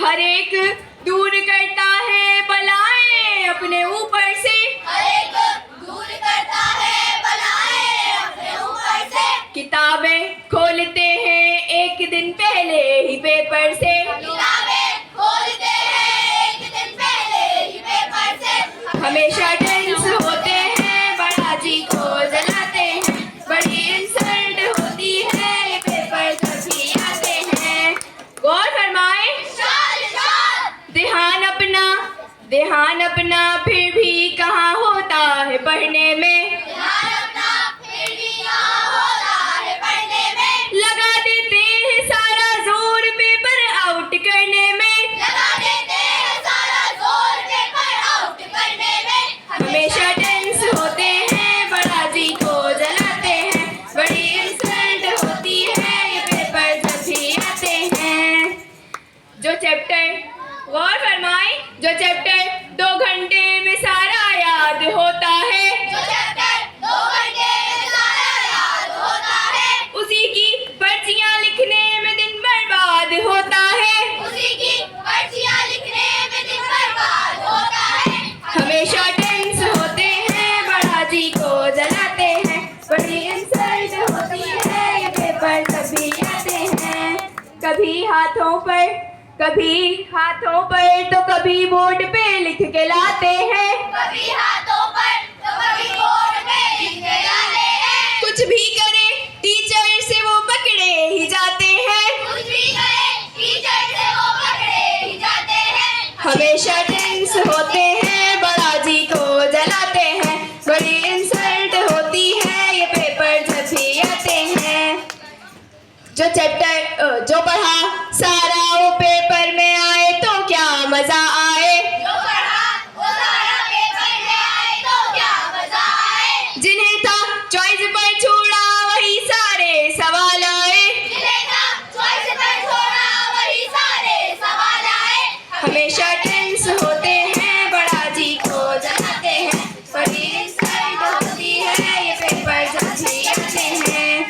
हर एक दूर करता है बलाएं अपने ऊपर से, हर एक दूर करता है बलाएं अपने ऊपर से। किताबें खोलते हैं एक दिन पहले ही पेपर से, किताबें खोलते हैं एक दिन पहले ही पेपर से। हमेशा टेंस होते हैं बड़ा जी को जलाते हैं, बड़ी इंसल्ट होती है ये पेपर जब भी आते हैं। गौर फरमाए ध्यान अपना फिर भी कहाँ होता है पढ़ने में, ध्यान अपना फिर भी कहाँ होता है पढ़ने में। लगा देते हैं सारा जोर पेपर आउट करने में, लगा देते हैं सारा जोर पेपर आउट करने में। हमेशा टेंस होते हैं बड़ा जी को जलाते हैं, बड़ी इंसल्ट होती है ये पेपर जब भी आते हैं। जो चैप्टर गौर फरमाए, जो चैप्टर 2 घंटे में सारा याद होता है, जो चैप्टर 2 घंटे में सारा याद होता है, उसी की पर्चियां लिखने में दिन बर्बाद होता है, उसी की पर्चियां लिखने में दिन बर्बाद होता है। हमेशा टेंस होते हैं बड़ा जी को जलाते हैं, बड़ी इंसल्ट होती है ये पेपर जब भी आते हैं। कभी हाथों पर तो कभी बोर्ड पे लिख के लाते हैं, कभी हाथों पर तो कभी बोर्ड पे लिख के लाते हैं। कुछ भी करे टीचर से वो पकड़े ही जाते हैं, कुछ भी करे टीचर से वो पकड़े ही जाते हैं। हमेशा टेंस होते हैं बड़ा जी को जलाते हैं, बड़ी इंसल्ट होती है ये पेपर जब भी आते हैं। जो चैप्टर जो पढ़ा सारा वो पेपर में आए तो क्या मजा आए, जो पढ़ा वो सारा पेपर में आए तो क्या मजा आए। जिन्हें था चॉइस पर छोड़ा वही सारे सवाल आए, जिन्हें था चॉइस पर छोड़ा वही सारे सवाल आए। हमेशा टेंस होते हैं बड़ा जी को जलाते हैं, बड़ी इंसल्ट होती है ये पेपर जब भी आते हैं।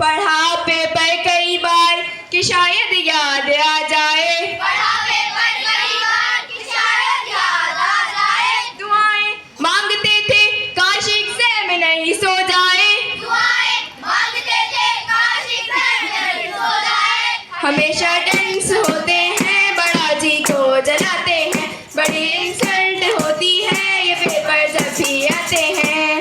पढ़ा पेपर कई बार कि शायद याद आ जाए, पढ़ा पेपर कई बार कि शायद याद आ जाए। दुआएं मांगते थे काश एग्जाम नहीं सो जाए, दुआएं मांगते थे काश एग्जाम नहीं हो जाए। हमेशा टेंस होते हैं बड़ा जी को जलाते हैं, बड़ी इंसल्ट होती है ये पेपर जब भी आते हैं।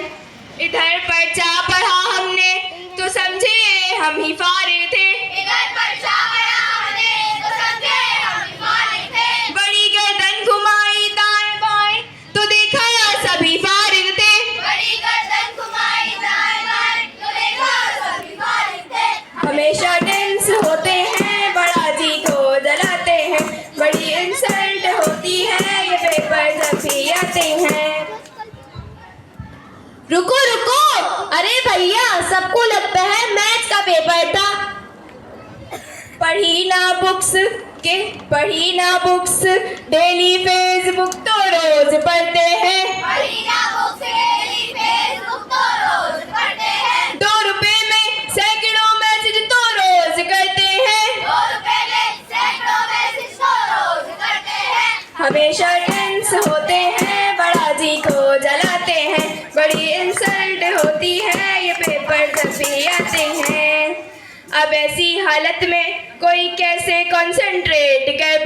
इधर पर्चा पढ़ा हमने तो समझे हम ही फारिग थे, इधर पर्चा पढ़ा हमने तो समझे हम फारिग थे। बड़ी गर्दन घुमाई दाएं बाएं तो देखा सभी फारिग थे, बड़ी गर्दन घुमाई दाएं बाएं तो देखा सभी फारिग थे। हमेशा टेंस होते हैं बड़ा जी को जलाते हैं, बड़ी इंसल्ट होती है ये पेपर जब भी आते हैं। रुको रुको, अरे भैया सबको लगता है मैथ्स का पेपर था। पढ़ी ना बुक्स डेली फेसबुक तो रोज पढ़ते हैं, पढ़ी ना बुक्स डेली फेसबुक तो रोज पढ़ते हैं। 2 रुपए में सैकड़ों मैसेज तो रोज करते हैं, 2 रुपए में सैकड़ों मैसेज तो रोज करते हैं। हमेशा टेंस होते हैं बड़ा जी को जलाते हैं, बड़ी इंसल्ट होती है ये पेपर जब भी आते हैं। अब ऐसी हालत में कोई कैसे कंसंट्रेट कर